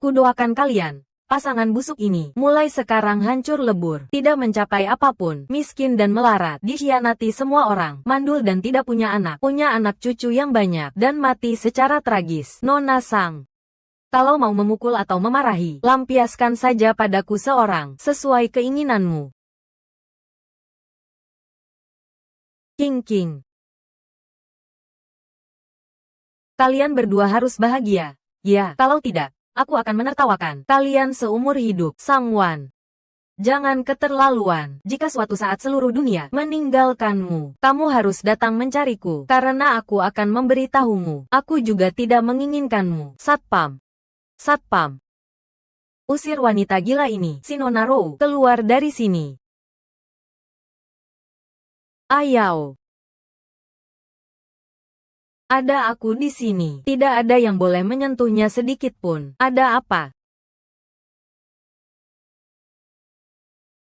Kudoakan kalian, pasangan busuk ini, mulai sekarang hancur lebur, tidak mencapai apapun, miskin dan melarat, dikhianati semua orang, mandul dan tidak punya anak cucu yang banyak, dan mati secara tragis. Nona Sang, kalau mau memukul atau memarahi, lampiaskan saja padaku seorang, sesuai keinginanmu. King. Kalian berdua harus bahagia. Ya, kalau tidak, aku akan menertawakan kalian seumur hidup. Sang Wan, jangan keterlaluan. Jika suatu saat seluruh dunia meninggalkanmu, kamu harus datang mencariku, karena aku akan memberitahumu. Aku juga tidak menginginkanmu. Satpam, usir wanita gila ini. Si Nona Rou, keluar dari sini. Ayau. Ada aku di sini. Tidak ada yang boleh menyentuhnya sedikit pun. Ada apa?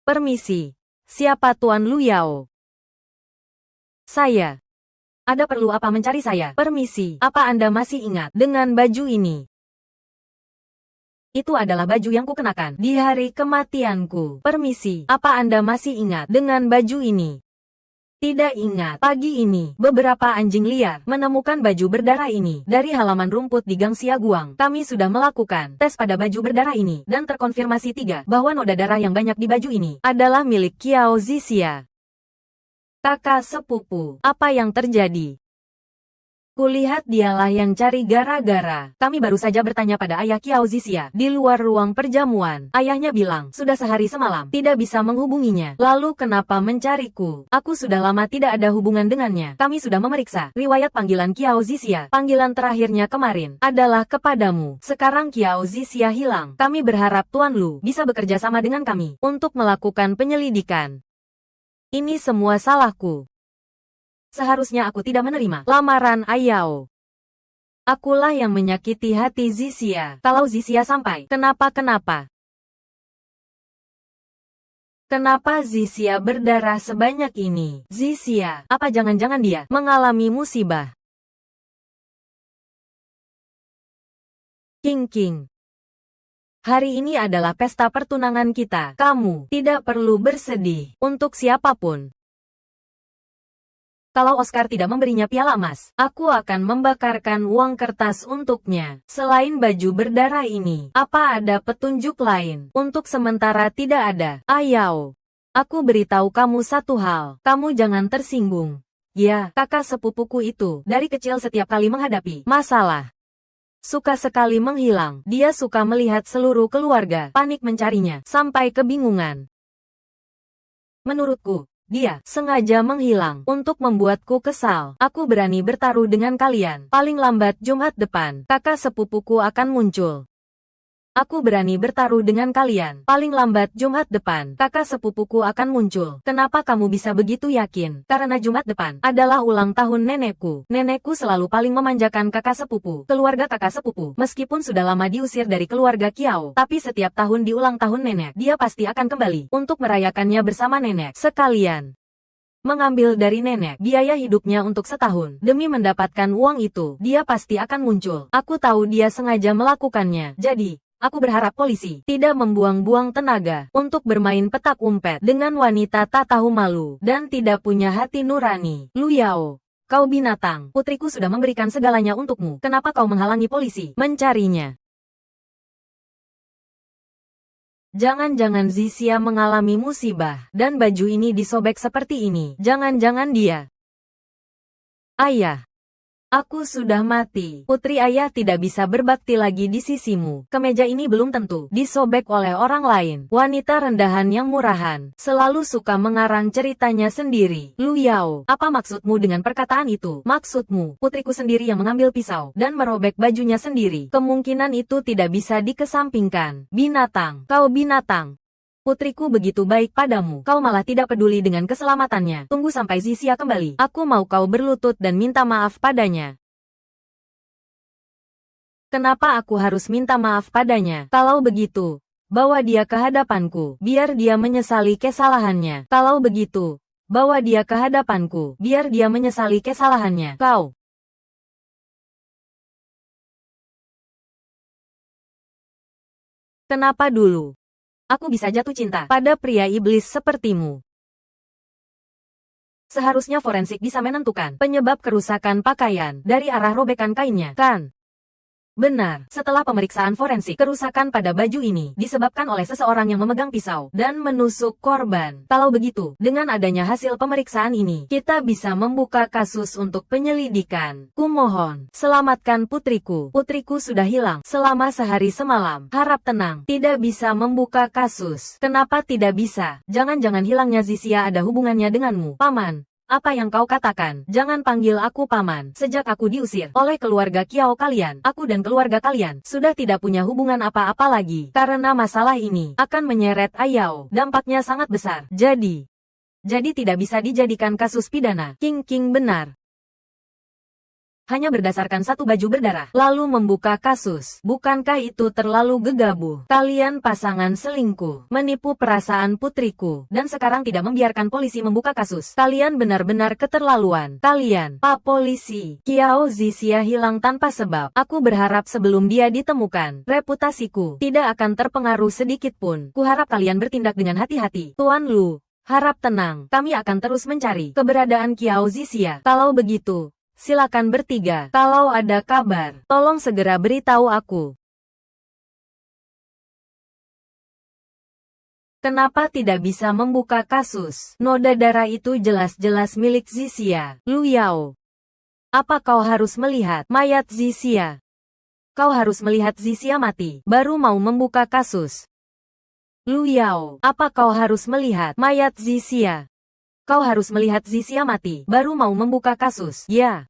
Permisi. Siapa Tuan Lu Yao? Saya. Ada perlu apa mencari saya? Permisi. Apa Anda masih ingat dengan baju ini? Itu adalah baju yang kukenakan di hari kematianku. Permisi. Apa Anda masih ingat dengan baju ini? Tidak ingat. Pagi ini, beberapa anjing liar menemukan baju berdarah ini dari halaman rumput di Gang Xiaguang. Kami sudah melakukan tes pada baju berdarah ini dan terkonfirmasi bahwa noda darah yang banyak di baju ini adalah milik Qiao Zixia. Kakak sepupu, apa yang terjadi? Kulihat dialah yang cari gara-gara. Kami baru saja bertanya pada ayah Qiao Zixia di luar ruang perjamuan. Ayahnya bilang, sudah sehari semalam, tidak bisa menghubunginya. Lalu kenapa mencariku? Aku sudah lama tidak ada hubungan dengannya. Kami sudah memeriksa riwayat panggilan Qiao Zixia. Panggilan terakhirnya kemarin adalah kepadamu. Sekarang Qiao Zixia hilang. Kami berharap Tuan Lu bisa bekerja sama dengan kami untuk melakukan penyelidikan. Ini semua salahku. Seharusnya aku tidak menerima lamaran Ayao. Akulah yang menyakiti hati Zixia. Kalau Zixia sampai kenapa-kenapa? Kenapa Zixia berdarah sebanyak ini? Zixia, apa jangan-jangan dia mengalami musibah? King. Hari ini adalah pesta pertunangan kita. Kamu tidak perlu bersedih untuk siapapun. Kalau Oscar tidak memberinya piala emas, aku akan membakarkan uang kertas untuknya. Selain baju berdarah ini, apa ada petunjuk lain? Untuk sementara tidak ada. Ayao, aku beritahu kamu satu hal, kamu jangan tersinggung. Ya, kakak sepupuku itu, dari kecil setiap kali menghadapi masalah, suka sekali menghilang. Dia suka melihat seluruh keluarga panik mencarinya, sampai kebingungan. Menurutku, dia sengaja menghilang untuk membuatku kesal. Aku berani bertaruh dengan kalian. Paling lambat Jumat depan, kakak sepupuku akan muncul. Aku berani bertaruh dengan kalian. Paling lambat Jumat depan, kakak sepupuku akan muncul. Kenapa kamu bisa begitu yakin? Karena Jumat depan adalah ulang tahun nenekku. Nenekku selalu paling memanjakan kakak sepupu. Keluarga kakak sepupu, meskipun sudah lama diusir dari keluarga Qiao, tapi setiap tahun di ulang tahun nenek, dia pasti akan kembali untuk merayakannya bersama nenek. Sekalian mengambil dari nenek biaya hidupnya untuk setahun. Demi mendapatkan uang itu, dia pasti akan muncul. Aku tahu dia sengaja melakukannya. Jadi, aku berharap polisi tidak membuang-buang tenaga untuk bermain petak umpet dengan wanita tak tahu malu dan tidak punya hati nurani. Lu Yao, kau binatang. Putriku sudah memberikan segalanya untukmu. Kenapa kau menghalangi polisi mencarinya? Jangan-jangan Zixia mengalami musibah dan baju ini disobek seperti ini. Jangan-jangan dia. Ayah, aku sudah mati. Putri ayah tidak bisa berbakti lagi di sisimu. Kemeja ini belum tentu disobek oleh orang lain. Wanita rendahan yang murahan, selalu suka mengarang ceritanya sendiri. Lu Yao, apa maksudmu dengan perkataan itu? Maksudmu, putriku sendiri yang mengambil pisau dan merobek bajunya sendiri. Kemungkinan itu tidak bisa dikesampingkan. Binatang, kau binatang. Putriku begitu baik padamu, kau malah tidak peduli dengan keselamatannya. Tunggu sampai Zixia kembali. Aku mau kau berlutut dan minta maaf padanya. Kenapa aku harus minta maaf padanya? Kalau begitu, bawa dia ke hadapanku, biar dia menyesali kesalahannya. Kalau begitu, bawa dia ke hadapanku, biar dia menyesali kesalahannya. Kau Kenapa dulu aku bisa jatuh cinta pada pria iblis sepertimu? Seharusnya forensik bisa menentukan penyebab kerusakan pakaian dari arah robekan kainnya, kan? Benar, setelah pemeriksaan forensik, kerusakan pada baju ini disebabkan oleh seseorang yang memegang pisau dan menusuk korban. Kalau begitu, dengan adanya hasil pemeriksaan ini, kita bisa membuka kasus untuk penyelidikan. Kumohon, selamatkan putriku. Putriku sudah hilang selama sehari semalam. Harap tenang, tidak bisa membuka kasus. Kenapa tidak bisa? Jangan-jangan hilangnya Zisia ada hubungannya denganmu, Paman. Apa yang kau katakan? Jangan panggil aku paman. Sejak aku diusir oleh keluarga Kiao kalian, aku dan keluarga kalian sudah tidak punya hubungan apa-apa lagi. Karena masalah ini akan menyeret Ayao. Dampaknya sangat besar. Jadi tidak bisa dijadikan kasus pidana. King benar. Hanya berdasarkan satu baju berdarah, lalu membuka kasus. Bukankah itu terlalu gegabah? Kalian pasangan selingkuh, menipu perasaan putriku, dan sekarang tidak membiarkan polisi membuka kasus. Kalian benar-benar keterlaluan. Kalian, Pak Polisi. Kiao Zisia hilang tanpa sebab. Aku berharap sebelum dia ditemukan, reputasiku tidak akan terpengaruh sedikit pun. Kuharap kalian bertindak dengan hati-hati. Tuan Lu, harap tenang. Kami akan terus mencari keberadaan Kiao Zisia. Kalau begitu, silakan bertiga. Kalau ada kabar, tolong segera beritahu aku. Kenapa tidak bisa membuka kasus? Noda darah itu jelas-jelas milik Zisia. Lu Yao, apa kau harus melihat mayat Zisia? Kau harus melihat Zisia mati, baru mau membuka kasus. Lu Yao, apa kau harus melihat mayat Zisia? Kau harus melihat Zisia mati, baru mau membuka kasus. Ya.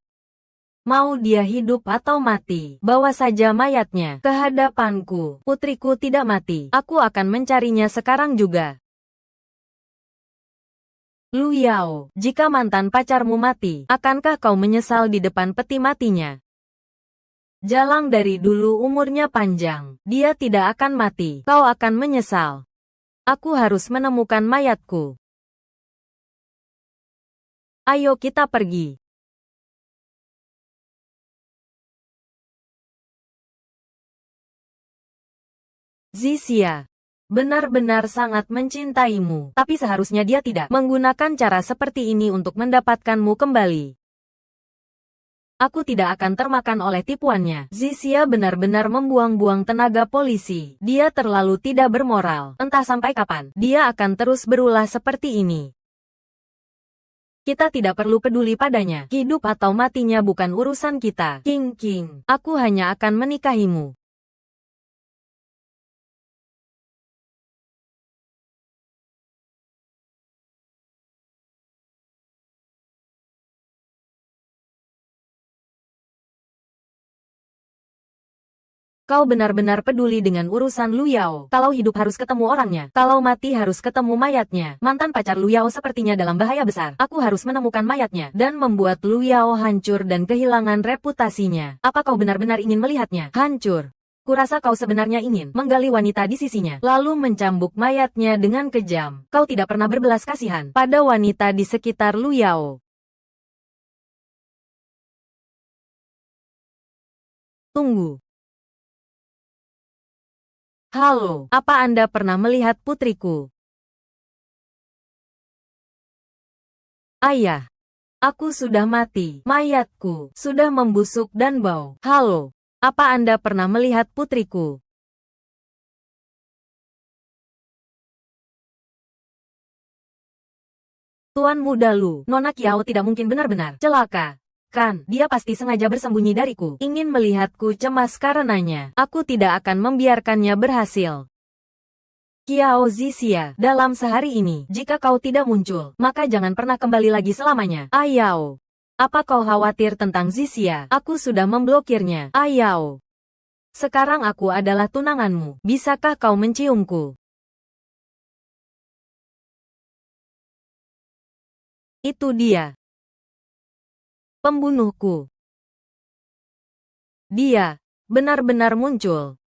Mau dia hidup atau mati, bawa saja mayatnya ke hadapanku. Putriku tidak mati, aku akan mencarinya sekarang juga. Lu Yao, jika mantan pacarmu mati, akankah kau menyesal di depan peti matinya? Jalang dari dulu umurnya panjang, dia tidak akan mati, kau akan menyesal. Aku harus menemukan mayatku. Ayo kita pergi. Zisia benar-benar sangat mencintaimu, tapi seharusnya dia tidak menggunakan cara seperti ini untuk mendapatkanmu kembali. Aku tidak akan termakan oleh tipuannya. Zisia benar-benar membuang-buang tenaga polisi. Dia terlalu tidak bermoral. Entah sampai kapan dia akan terus berulah seperti ini. Kita tidak perlu peduli padanya. Hidup atau matinya bukan urusan kita. King, aku hanya akan menikahimu. Kau benar-benar peduli dengan urusan Lu Yao. Kalau hidup harus ketemu orangnya, kalau mati harus ketemu mayatnya. Mantan pacar Lu Yao sepertinya dalam bahaya besar. Aku harus menemukan mayatnya dan membuat Lu Yao hancur dan kehilangan reputasinya. Apa kau benar-benar ingin melihatnya hancur? Kurasa kau sebenarnya ingin menggali wanita di sisinya, lalu mencambuk mayatnya dengan kejam. Kau tidak pernah berbelas kasihan pada wanita di sekitar Lu Yao. Tunggu. Halo, apa Anda pernah melihat putriku? Ayah, aku sudah mati. Mayatku sudah membusuk dan bau. Halo, apa Anda pernah melihat putriku? Tuan Muda Lu, Nona Kiao tidak mungkin benar-benar celaka. Kan, dia pasti sengaja bersembunyi dariku, ingin melihatku cemas karenanya. Aku tidak akan membiarkannya berhasil. Kiao Zisia, dalam sehari ini, jika kau tidak muncul, maka jangan pernah kembali lagi selamanya. Ayao, apa kau khawatir tentang Zisia? Aku sudah memblokirnya. Ayao, sekarang aku adalah tunanganmu. Bisakah kau menciumku? Itu dia. Pembunuhku. Dia benar-benar muncul.